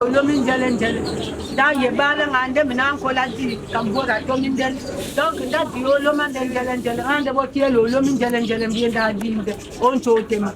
Lomin jalen jalen da ye bala ngande mina ko la di kambora to min del donc da di lomin jalen jalen ande bo tielo lomin jalen jalen bi da di on to tema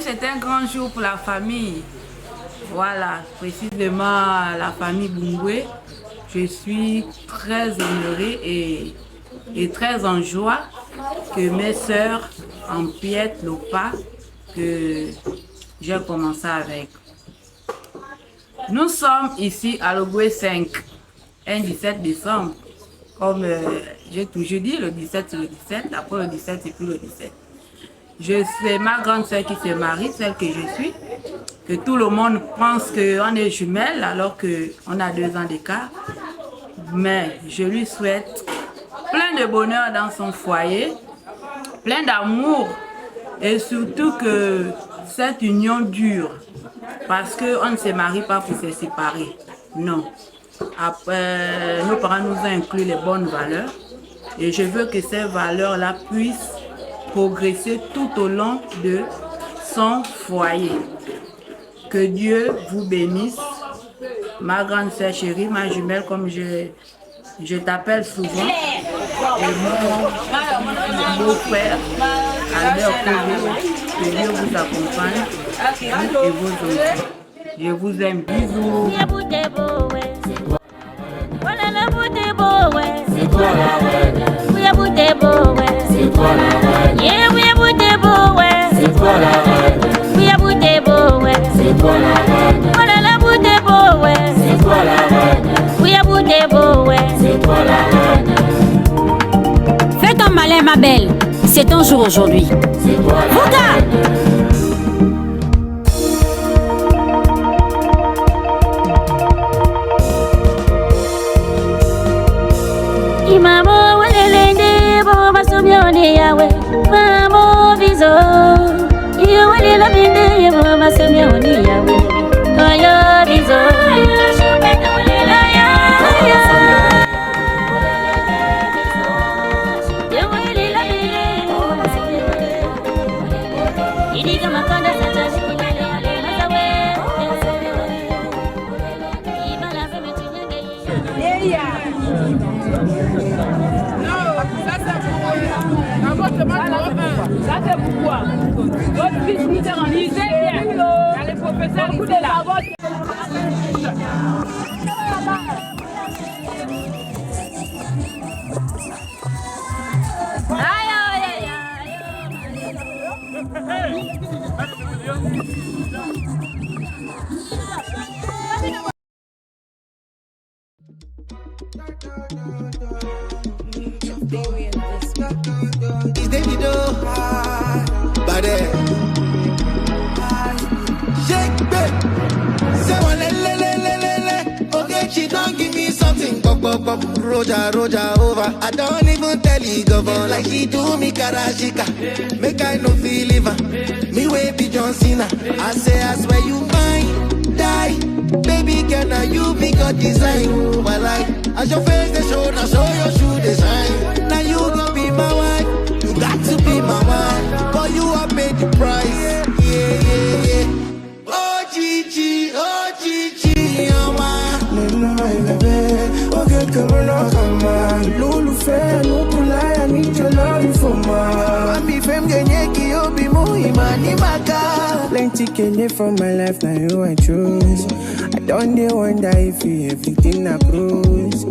C'est un grand jour pour la famille. Voilà, précisément la famille Bungwe. Je suis très honorée et très en joie que mes sœurs empiètent le pas que j'ai commencé avec. Nous sommes ici à Logoué 5, un 17 décembre. Comme j'ai toujours dit, le 17 c'est le 17, après le 17 c'est plus le 17. C'est ma grande sœur qui se marie, celle que je suis, que tout le monde pense qu'on est jumelles alors qu'on a 2 ans d'écart. Mais je lui souhaite plein de bonheur dans son foyer, plein d'amour et surtout que cette union dure. Parce qu'on ne se marie pas pour se séparer, non. Après, nos parents nous ont inclus les bonnes valeurs et je veux que ces valeurs-là puissent progresser tout au long de son foyer. Que Dieu vous bénisse, ma grande sœur chérie, ma jumelle comme je t'appelle souvent, et mon beau-frère, Albert Kourou, que Dieu vous accompagne, vous et vos enfants. Je vous aime, bisous. C'est toi la reine. C'est toi la reine. C'est toi la reine. C'est toi la reine. C'est toi la reine. C'est toi la reine. Fais ton malin ma belle. C'est ton jour aujourd'hui. C'est toi la reine. Imamo walelende bo basomyone yawe mamo bizo iyo walela binde bo basomyone yawe oyo bizo shopeta walela ya yo walela binde bo basomyone idiga makanda sata shikile mazawe ibala veme tunyenge yeah. Ça c'est pourquoi votre fils nous a organisé bien. Il y a les professeurs qui étaient là. It's Davido, bade. Shake babe, say one le. Okay, she don't give me something. Pop. Roja over. I don't even tell you govern like she do me karashika. Make I no feel liver. Me way be John Cena. I swear you mine, die. Baby girl, now you be God design. My life, as your face they show, now show your shoe design. Now you gon' be my wife. You got to be my wife. For you I paid the price. Yeah. Oh Gigi, oh my. Lulu fair, no pulai, I need your love for my. I be fame genyeki, obi muhima ni maka. Plenty can from my life, now you I choose. don't they wonder if you everything I bruise.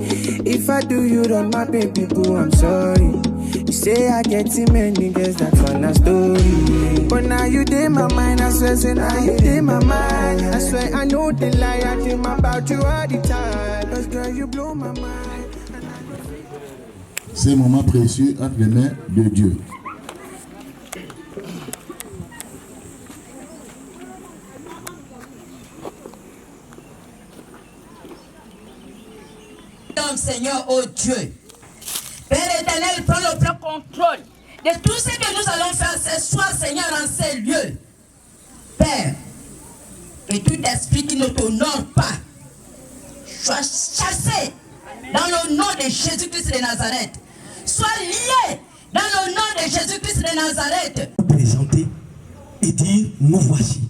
If I do you wrong, my baby boo, I'm sorry. You say I get too many girls, that's on a story. But now you did my mind, I swear, say now you did my mind. I swear I know the lie, I dream about you all the time. Cause girl, you blow my mind. C'est un moment précieux entre les mains de Dieu. Seigneur, oh Dieu, Père éternel, prends le plein contrôle de tout ce que nous allons faire ce soir, Seigneur, en ces lieux. Père, et tout esprit qui ne t'honore pas soit chassé dans le nom de Jésus-Christ de Nazareth. Sois lié dans le nom de Jésus-Christ de Nazareth. Présenter et dire, nous voici.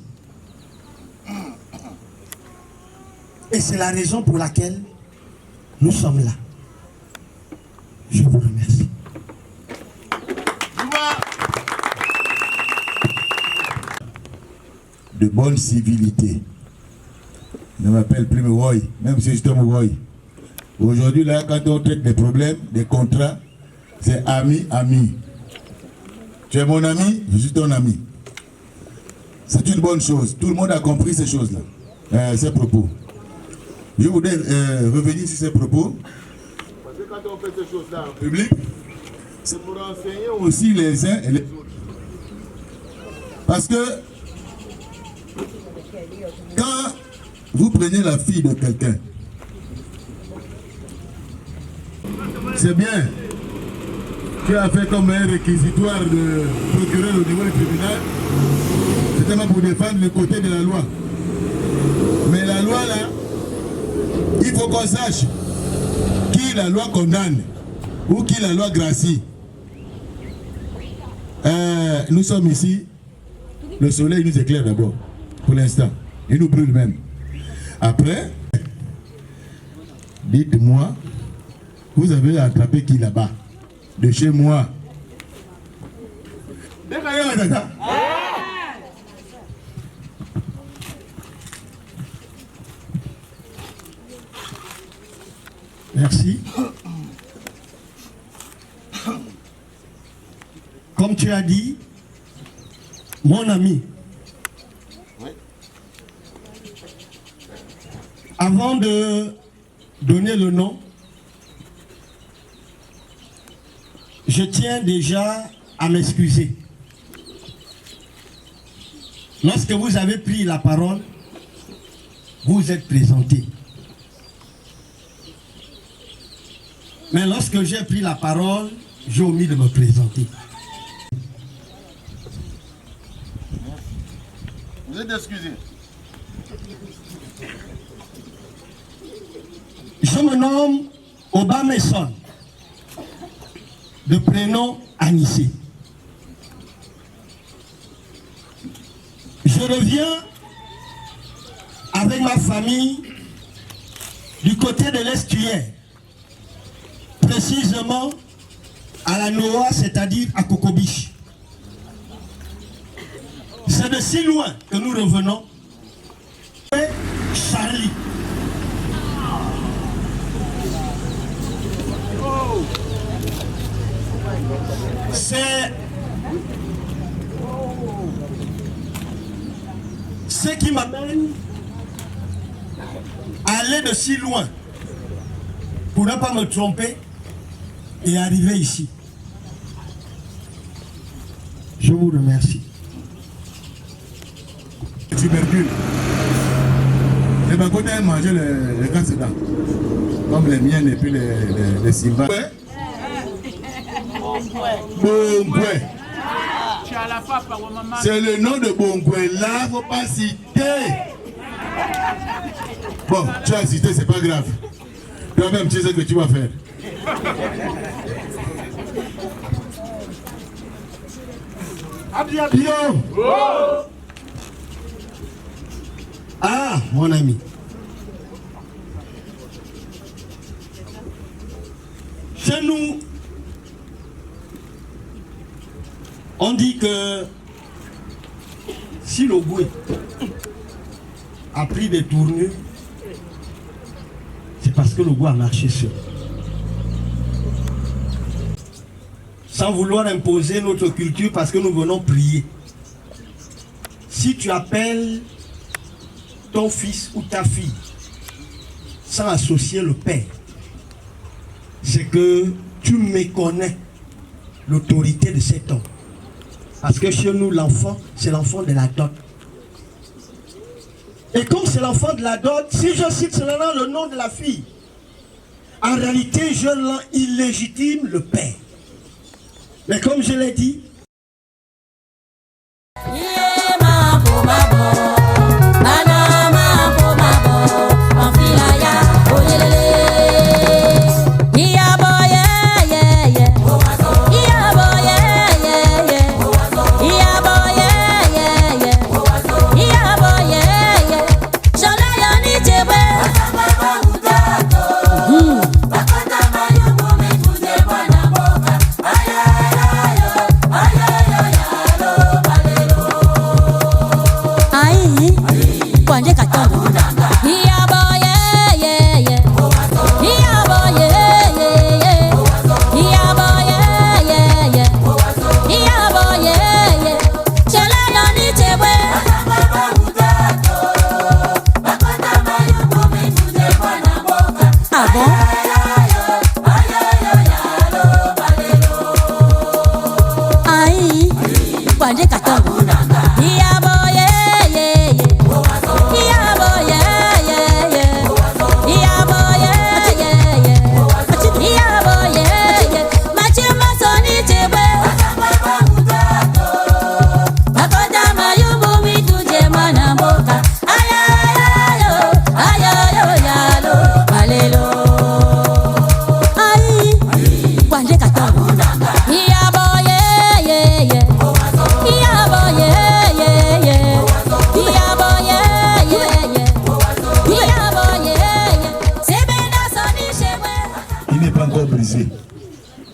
Et c'est la raison pour laquelle nous sommes là. Je vous remercie. De bonne civilité. Ne m'appelle plus Roy, même si je suis Roy. Aujourd'hui, là, quand on traite des problèmes, des contrats, c'est ami, ami. Tu es mon ami, je suis ton ami. C'est une bonne chose. Tout le monde a compris ces choses-là, ces propos. Je voudrais revenir sur ces propos. Parce que quand on fait ces choses-là en public, c'est pour enseigner aussi les uns et les autres. Parce que quand vous prenez la fille de quelqu'un, c'est bien. Tu as fait comme un réquisitoire de procureur au niveau du tribunal. C'était pas pour défendre le côté de la loi. Mais la loi là, il faut qu'on sache qui la loi condamne ou qui la loi gracie. Nous sommes ici, le soleil nous éclaire d'abord, pour l'instant. Il nous brûle même. Après, dites-moi, vous avez attrapé qui là-bas? De chez moi. Merci. Comme tu as dit, mon ami, avant de donner le nom, je tiens déjà à m'excuser. Lorsque vous avez pris la parole, vous êtes présenté. Mais lorsque j'ai pris la parole, j'ai omis de me présenter. Vous êtes excusé. Je me nomme Obamesson, de prénom Anissé. Je reviens avec ma famille du côté de l'estuaire, précisément à la Noa, c'est-à-dire à Cocobiche. C'est de si loin que nous revenons. Charlie. C'est ce qui m'amène à aller de si loin pour ne pas me tromper et arriver ici. Je vous remercie. Tubercule. Les Bakotais aiment manger les cancer, comme les miennes et puis les Simba. Bongoué. C'est le nom de Bongoué. Là, il ne faut pas citer. Bon, tu as cité, c'est pas grave. Toi-même, tu sais ce que tu vas faire. Pion. Ah, mon ami. Chez nous, on dit que si le bouet a pris des tournures, que le goût a marché sur. Sans vouloir imposer notre culture parce que nous venons prier. Si tu appelles ton fils ou ta fille sans associer le père, c'est que tu méconnais l'autorité de cet homme. Parce que chez nous, l'enfant, c'est l'enfant de la dot. Et comme c'est l'enfant de la dot, si je cite seulement le nom de la fille, en réalité, je rends illégitime le père. Mais comme je l'ai dit,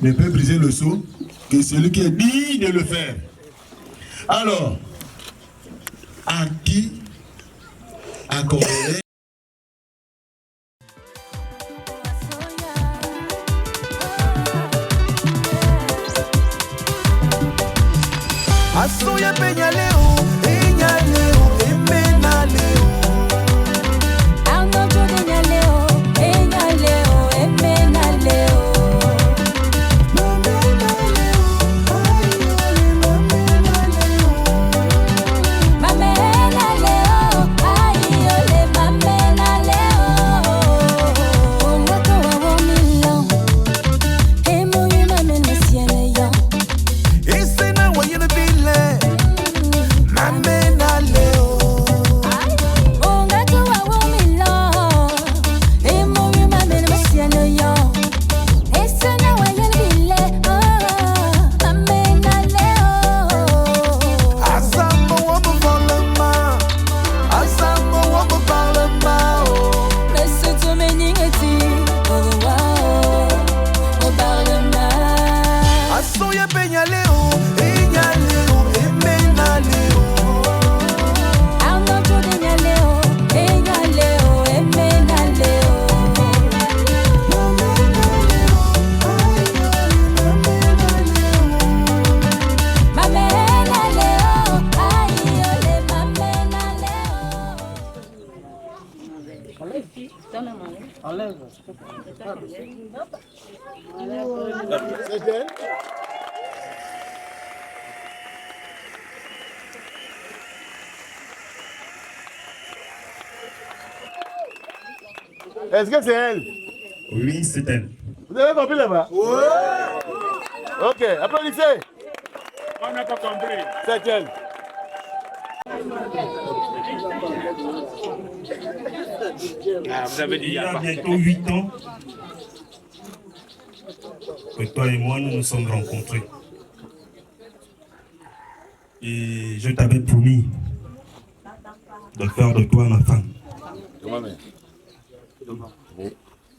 ne peut briser le seau que celui qui est digne de le faire. Alors, à qui accorderait Asoya peña leo, peña leo, emena leo. Anocho peña leo, peña leo, emena leo. Mamena leo, ay ole, mamena leo. Mamena leo, ay ole, mamena leo. Ongato wa womilo, emo yu mamena siene yo. Ese na wa yene bile, mamena leo. Ongato wa womilo, emo yu mamena siene yo. Ese na wa yene bile, mamena leo. Asamo wa mo volema, asamo wa mo volema. Laisse tout meningeti, oh wow, oh parle-moi. Asoya peña leo, peña leo, emena leo. Anocho peña leo, peña leo, emena leo. Mamena leo, ay ole, mamena leo. Est-ce que c'est elle? Oui, c'est elle. Vous avez compris là-bas? Oui. Ok, applaudissez. On n'a pas compris. C'est elle. Vous avez dit il y a bientôt 8 ans que toi et moi nous nous sommes rencontrés. Et je t'avais promis de faire de toi ma femme.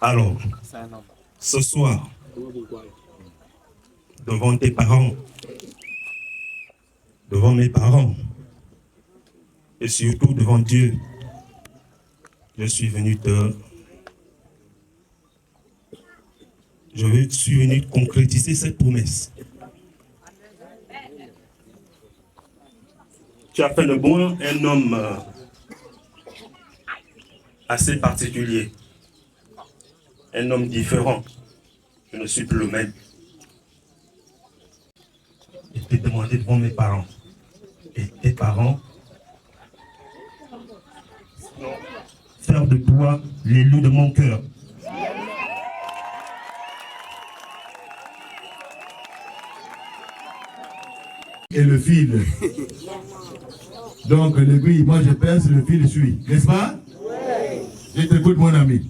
Alors, ce soir, devant tes parents, devant mes parents, et surtout devant Dieu, je suis venu te je suis venu concrétiser cette promesse. Tu as fait de moi un homme assez particulier, un homme différent. Je ne suis plus le même. Je t'ai demandé devant mes parents. Et tes parents, faire de toi l'élu de mon cœur. Et le fil. Donc l'aiguille, moi je pince, le fil suit. N'est-ce pas? Oui. Je t'écoute mon ami.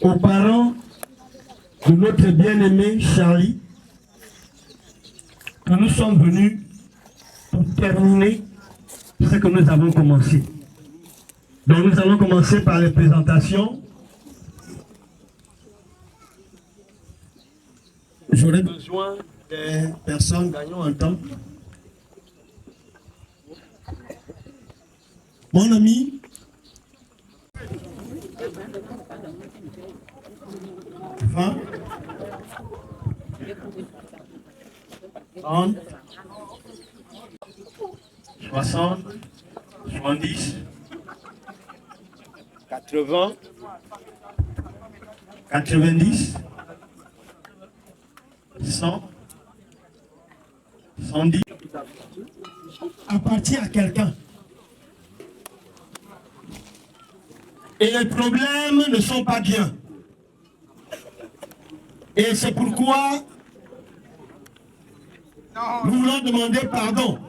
Aux parents de notre bien-aimé Charlie, que nous sommes venus pour terminer ce que nous avons commencé. Donc nous allons commencer par les présentations. J'aurais besoin des personnes gagnant en temps. Mon ami, Enfin, 30, 60, 70, 80, 90, 100, 110, appartient à quelqu'un. Et les problèmes ne sont pas bien. Et c'est pourquoi nous voulons demander pardon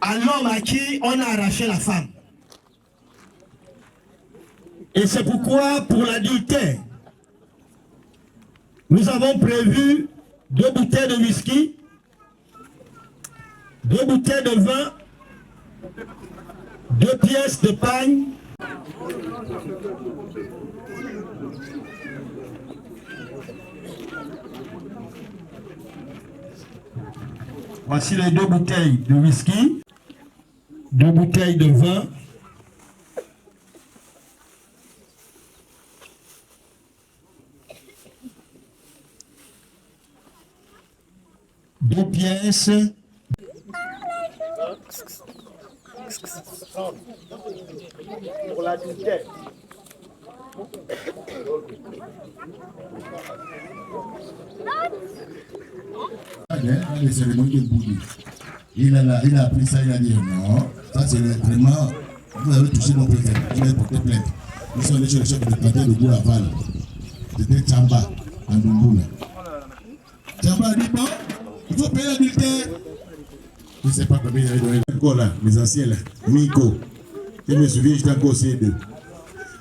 à l'homme à qui on a arraché la femme. Et c'est pourquoi pour l'adultère, nous avons prévu 2 bouteilles de whisky, 2 bouteilles de vin, 2 pièces de pagne, voici les 2 bouteilles de whisky, 2 bouteilles de vin, deux pièces. Pour l'adultère. Les cérémonies de Boudou. Il a appris ça, il a dit non, ça c'est vraiment, vous avez touché mon préfet, il a porté plainte. Nous sommes allés chez le chef de quartier de Boulaval. C'était Tchamba, en Dumboula. Tchamba a dit bon, il faut payer l'adultère. Je ne sais pas combien il avait donné. Encore là, les anciens là, Miko. Je me souviens, j'étais encore au C2.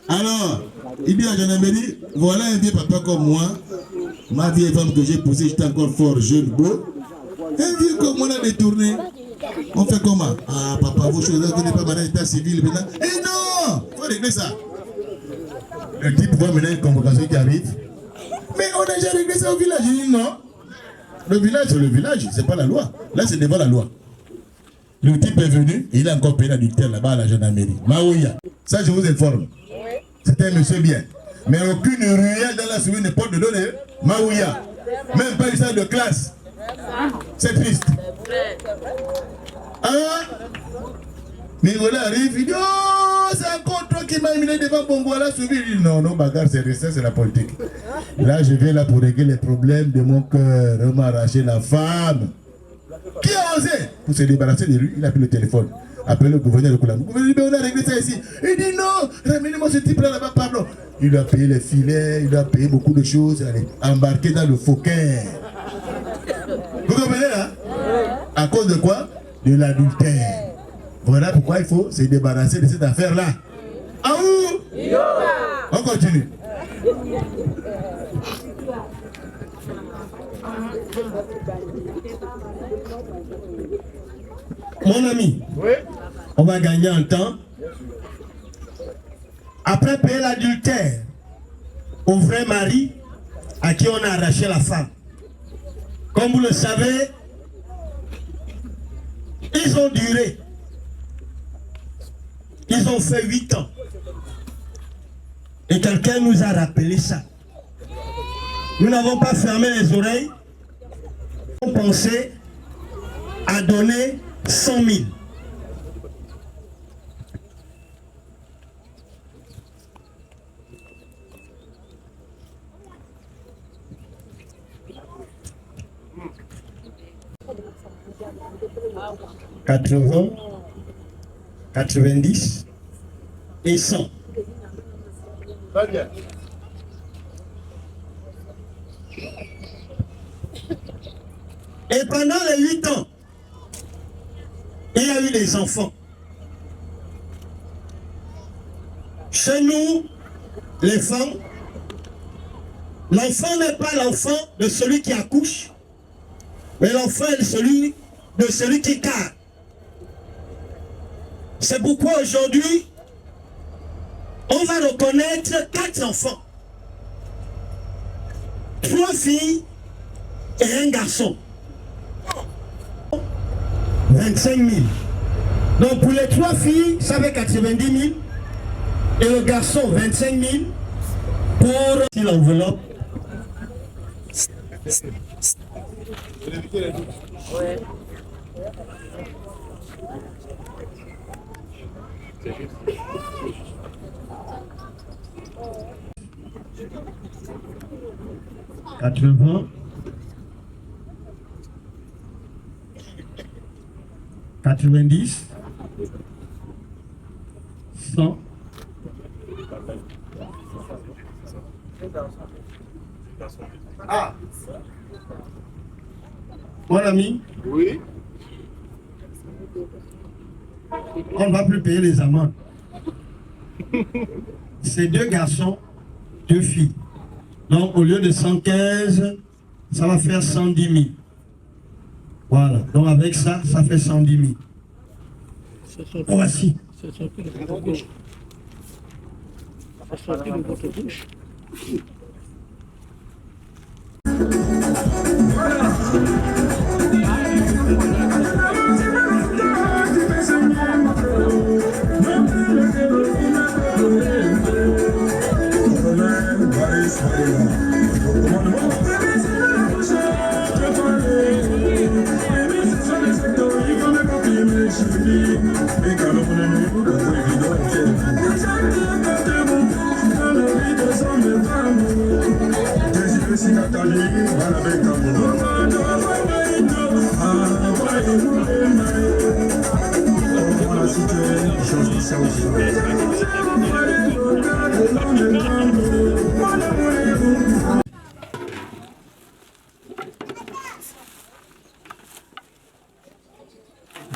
Alors, il dit à Jean-Amélie, voilà un vieux papa comme moi, ma vieille femme que j'ai poussée, j'étais encore fort, jeune, beau. Un vieux comme moi l'a détourné. On fait comment? Ah, papa, vos choses, vous n'êtes pas maintenant état civil maintenant. Eh non! Il faut régler ça. Le type voit maintenant une convocation qui arrive. Mais on a déjà réglé ça au village. Il dit non. Le village, c'est le village, c'est pas la loi. Là, c'est devant la loi. Le type est venu, et il a encore payé l'adultère là-bas à la gendarmerie. Maouya. Ça, je vous informe. C'était un monsieur bien. Mais aucune ruelle dans la souris ne peut donner Maouya. Même pas une salle de classe. C'est triste. Ah, Nicolas arrive, il dit oh, c'est encore toi qui m'as amené devant Bongo à la souris. Il dit non, non, bagarre, c'est la politique. Là, je viens là pour régler les problèmes de mon cœur. On m'a arraché la femme. Qui a osé? Pour se débarrasser de lui, il a pris le téléphone. Appelé le gouverneur de Koulamou. Le gouverneur dit, on a réglé ça ici. Il dit non, ramenez-moi ce type-là là-bas, pardon. Il a payé les filets, il a payé beaucoup de choses. Allez, embarqué dans le Fauquin. Vous comprenez là? À cause de quoi? De l'adultère. Voilà pourquoi il faut se débarrasser de cette affaire-là. Ah où? On continue. Mon ami, oui? On va gagner en temps. Après payer l'adultère au vrai mari à qui on a arraché la femme. Comme vous le savez, ils ont duré. Ils ont fait 8 ans. Et quelqu'un nous a rappelé ça. Nous n'avons pas fermé les oreilles. On pensait à donner 100 000. « 80, 90 et 100. » Très bien. Et pendant les 8 ans, il y a eu des enfants. Chez nous, les femmes, l'enfant n'est pas l'enfant de celui qui accouche, mais l'enfant est celui de celui qui carre. C'est pourquoi aujourd'hui, on va reconnaître 4 enfants. 3 filles et un garçon. 25 000. Donc pour les 3 filles, ça fait 90 000. Et le garçon, 25 000. Pour l'enveloppe. Ouais. « 80, 90, 100. Ah, mon ami. Oui. On ne va plus payer les amendes. C'est 2 garçons, 2 filles. Donc au lieu de 115, ça va faire 110 000. Voilà. Donc avec ça, ça fait 110 000. Voici. C'est sorti de votre bouche. C'est sorti de votre bouche.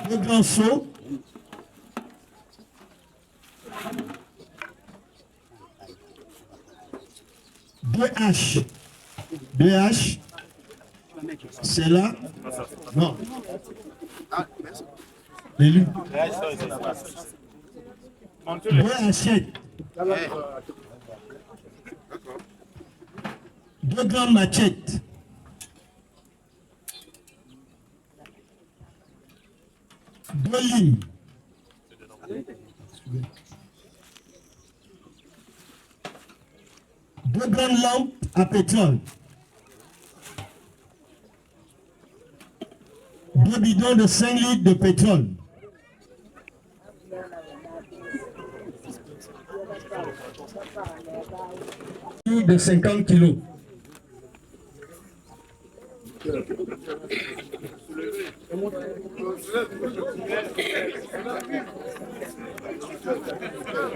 Le grand saut. Deux haches. Deux haches. C'est là. Non. L'élu. Deux hachettes. Deux grandes machettes. Deux lignes. Deux grandes lampes à pétrole. Deux bidons de 5 litres de pétrole. De 50 kilos.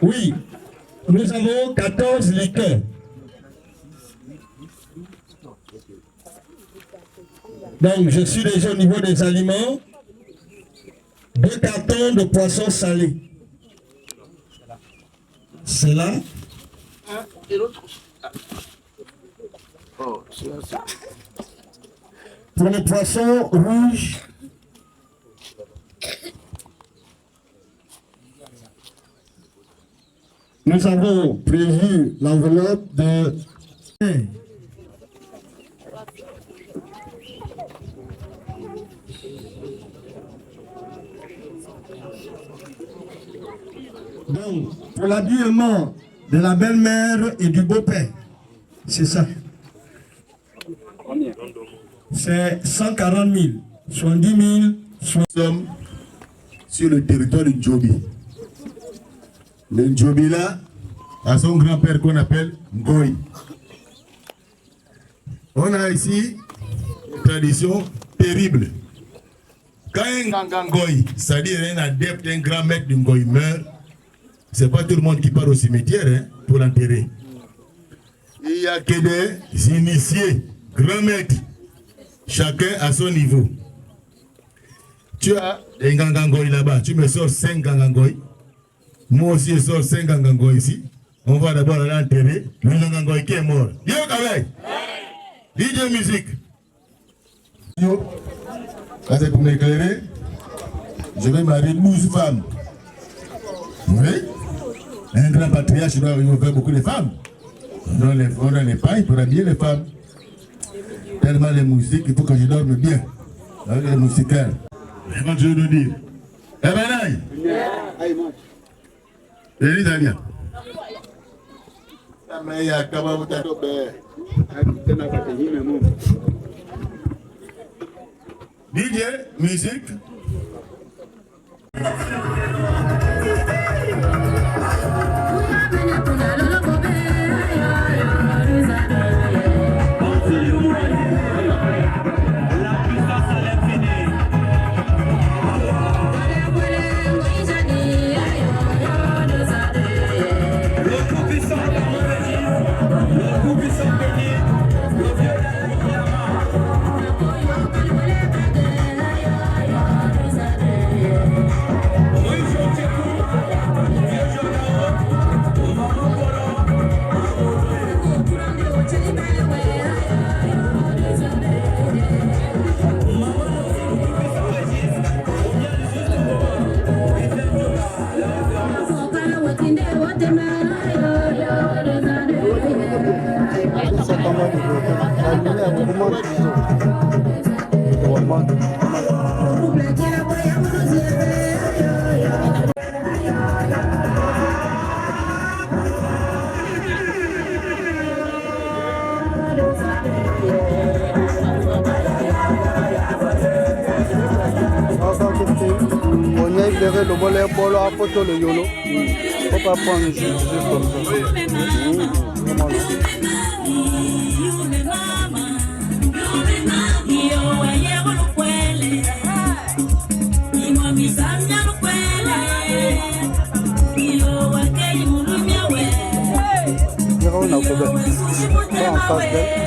Oui, nous avons 14 liqueurs. Donc, je suis déjà au niveau des aliments. 2 cartons de poissons salés. C'est là. Et l'autre. Oh, pour les poissons rouges, nous avons prévu l'enveloppe de... Donc, pour l'habillement de la belle-mère et du beau-père. C'est ça. C'est 140 000, 70 000. Nous sommes sur le territoire de Djobi. Le Djobi là, à son grand-père qu'on appelle Ngoï. On a ici une tradition terrible. Quand un Nganga Ngoï, c'est-à-dire un adepte, un grand maître de Ngoï meurt, c'est pas tout le monde qui part au cimetière hein, pour l'enterrer. Il y a que des initiés, grands maîtres, chacun à son niveau. Tu as des Nganga Ngoï là-bas, tu me sors 5 Nganga Ngoï. Moi aussi, je sors 5 Nganga Ngoï ici. On va d'abord aller enterrer le Nganga Ngoï qui est mort. Yo, Kawai! DJ musique. Yo, ça c'est pour m'éclairer. Je vais marier 12 femmes. Oui. Un grand patriarche doit faire beaucoup de femmes. On donne les pailles pour habiller les femmes. Tellement les musiques, il faut que je dorme bien. Avec les musicaires. Comment je veux nous dire? Eh ben là! Et l'Italien? Mais il y a quand même DJ, musique. Le volet bolo à photo le yolo. Faut pas prendre juste comme ça. En face d'elle.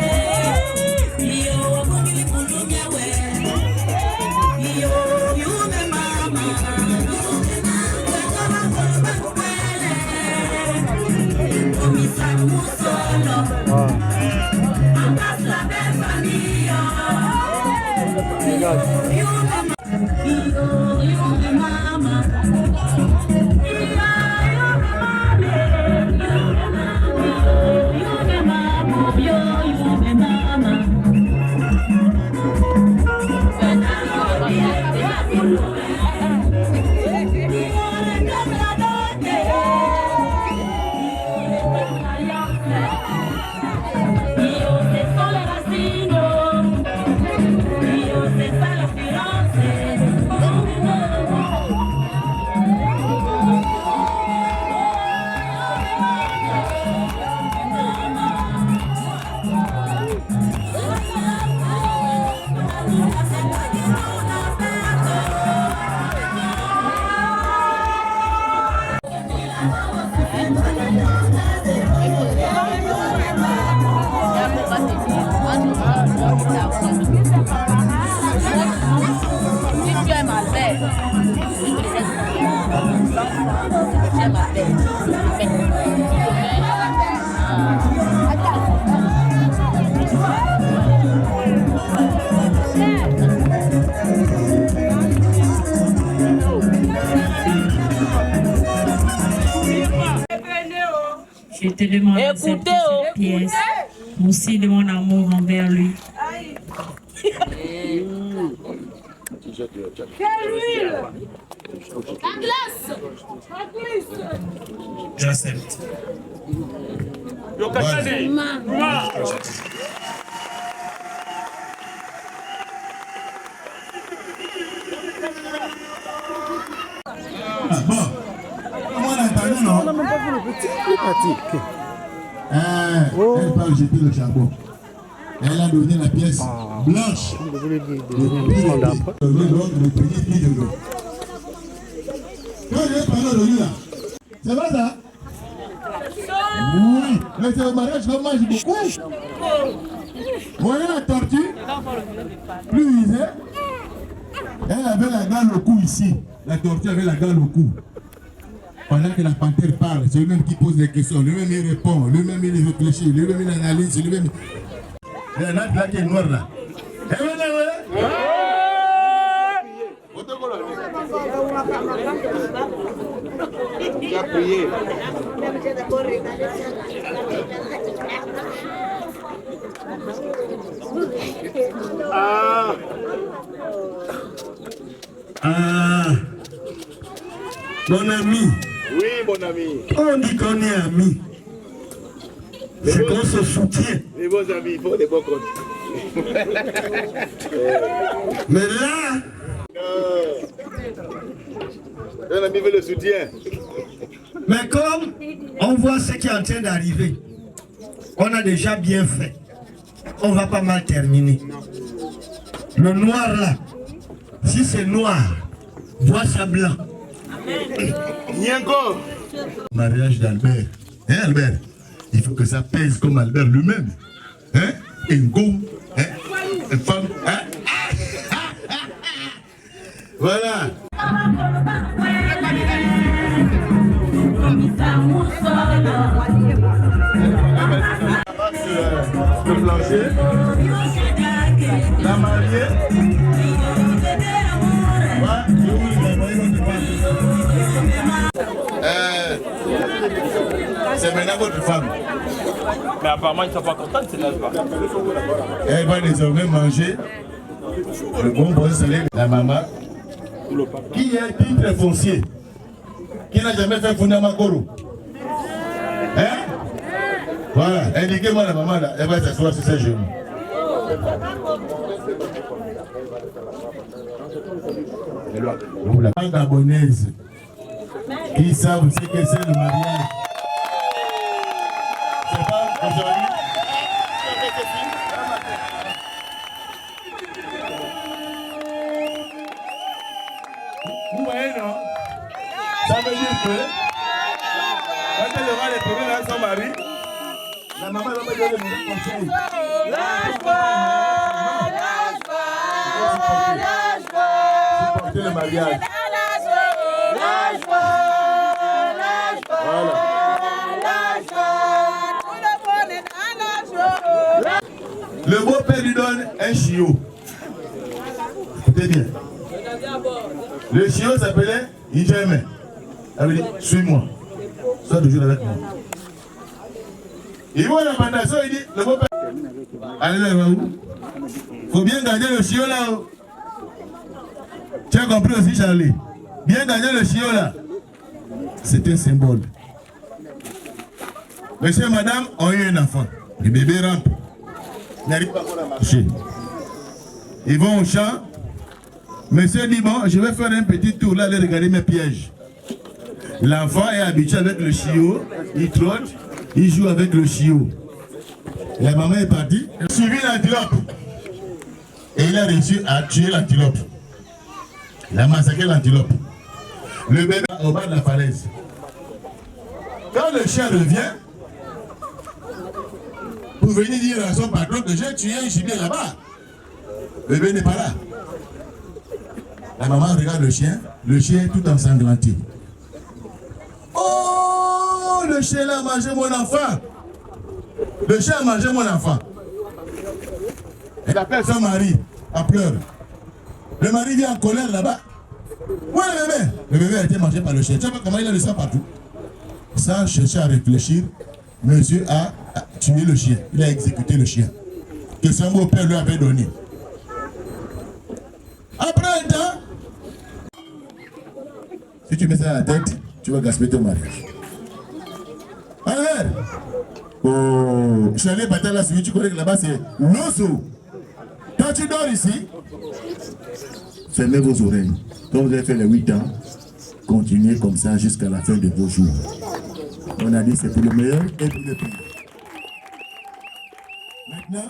Je te demande d'accepter cette pièce, aussi de mon amour envers lui. Quelle huile! La glace! J'accepte. Bon, comment on a entendu, non? On n'a même pas vu le petit. Il est parti. Elle va jeter le charbon. Elle a donné la pièce blanche. Le premier pied de l'eau. Quand je vais parler de lui là, c'est pas ça? Oui, mais c'est au mariage qu'on mange beaucoup. Voyez la tortue, plus usée. Elle avait la galle au cou ici. La tortue avait la galle au cou. Pendant que la panthère parle, c'est lui-même qui pose des questions, lui-même il répond, lui-même il réfléchit, lui-même il analyse, lui-même. Il y a un autre là qui est noir là. Il a prié. Mon ami. Oui, mon ami. On dit qu'on est amis. C'est qu'on se soutient. Les bons amis, il faut des bons comptes. Mais là, un ami veut le soutien. Mais comme on voit ce qui est en train d'arriver, on a déjà bien fait. On va pas mal terminer. Le noir là, si c'est noir, vois ça blanc. Nienko. Mariage d'Albert. Hein, Albert? Il faut que ça pèse comme Albert lui-même. Hein? Et une gomme. Hein? Une femme. Hein? Voilà. Le plancher. La mariée. C'est maintenant votre femme. Mais apparemment, ils ne sont pas contents de cela. Elle va désormais manger le bon salé de la maman. Qui est titre foncier? Qui n'a jamais fait Fundamakoro? Hein? Voilà, indiquez-moi la maman là, elle va s'asseoir sur ses genoux. La bande gabonaise qui savent ce que c'est le mariage. C'est pas aujourd'hui. Vous voyez, non? Ça veut dire que quand elle aura les problèmes avec son mari, la maman va me donner le conseil. Supporter le mariage. Voilà. Le beau-père lui donne un chiot. Écoutez bien. Le chiot s'appelait Idjeme. Elle veut dire, suis-moi. Sois toujours avec moi. Il voit la bandation, il dit, le beau-père. Allez là, où? Faut bien garder le chiot là-haut. Tu as compris aussi, Charlie? Bien garder le chiot là. C'est un symbole. Monsieur et madame ont eu un enfant. Le bébé rampe. Il n'arrive pas à marcher. Ils vont au champ. Monsieur dit, bon, je vais faire un petit tour là, aller regarder mes pièges. L'enfant est habitué avec le chiot. Il trotte. Il joue avec le chiot. La maman est partie. Il a suivi l'antilope. Et il a réussi à tuer l'antilope. Il a massacré l'antilope. Le bébé au bas de la falaise. Quand le chien revient, pour venir dire à son patron que j'ai tué un gibier là-bas, le bébé n'est pas là. La maman regarde le chien est tout ensanglanté. Oh, le chien là a mangé mon enfant. Le chien a mangé mon enfant. Elle appelle son mari en pleurs. Le mari vient en colère là-bas. Où est le bébé? Le bébé a été mangé par le chien. Tu vois comment il a le sang partout? Sans chercher à réfléchir, monsieur a tué le chien. Il a exécuté le chien que son beau-père lui avait donné. Après un temps, si tu mets ça à la tête, tu vas gaspiller ton mariage. Allez, frère. Oh, je suis allé battre la suite, tu connais que là-bas c'est l'osso. Quand tu dors ici, fermez vos oreilles. Quand vous avez fait les 8 ans, continuez comme ça jusqu'à la fin de vos jours. On a dit c'est pour le meilleur et pour le pire. Maintenant,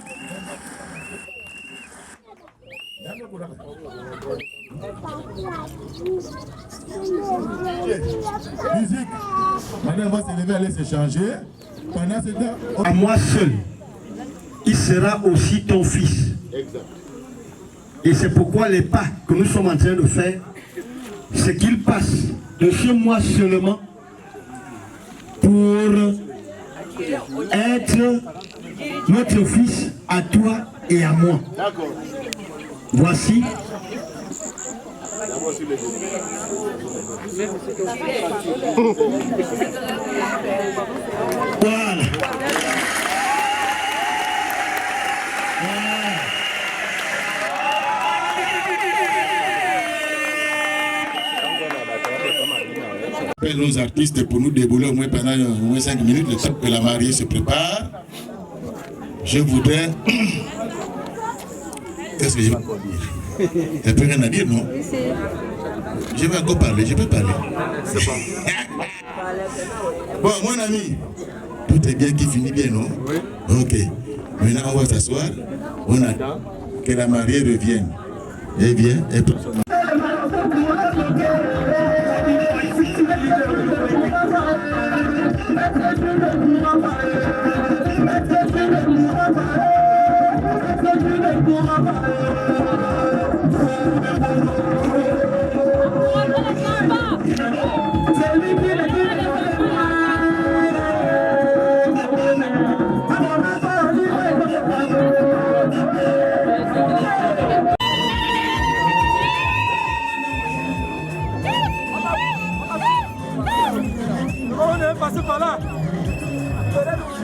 musique. Maintenant, on va se lever, aller se changer. Pendant ce temps, à moi seul, il sera aussi ton fils. Exact. Et c'est pourquoi les pas que nous sommes en train de faire, c'est qu'il passe de chez moi seulement pour être notre fils à toi et à moi. Voici. Voilà. Nos artistes pour nous débouler au moins pendant au moins 5 minutes, le temps que la mariée se prépare. Je voudrais... Qu'est-ce que je vais encore dire? Il n'y a plus rien à dire, non? Je vais encore parler, je peux parler. Bon, mon ami, tout est bien qui finit bien, non? Oui. Ok. Maintenant, on va s'asseoir. On attend que la mariée revienne. Elle vient, elle prend son... Passez par là.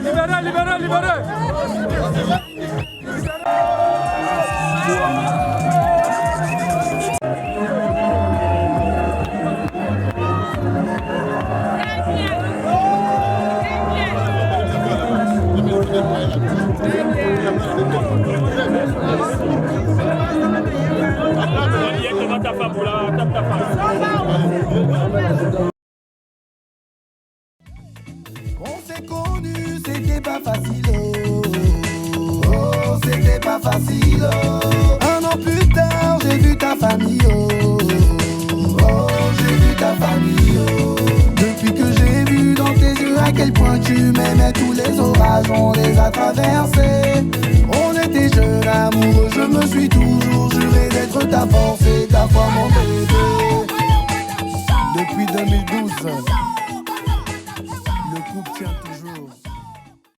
Libérez, libérez, libérez. On s'est connus, c'était pas facile. Oh, c'était pas facile. Un an plus tard, j'ai vu ta famille. Oh, j'ai vu ta famille. Depuis que j'ai vu dans tes yeux à quel point tu m'aimais, tous les orages on les a traversés. On était jeunes, amoureux, je me suis toujours juré d'être ta force et ta foi, mon bébé. Depuis 2012, le couple tient toujours.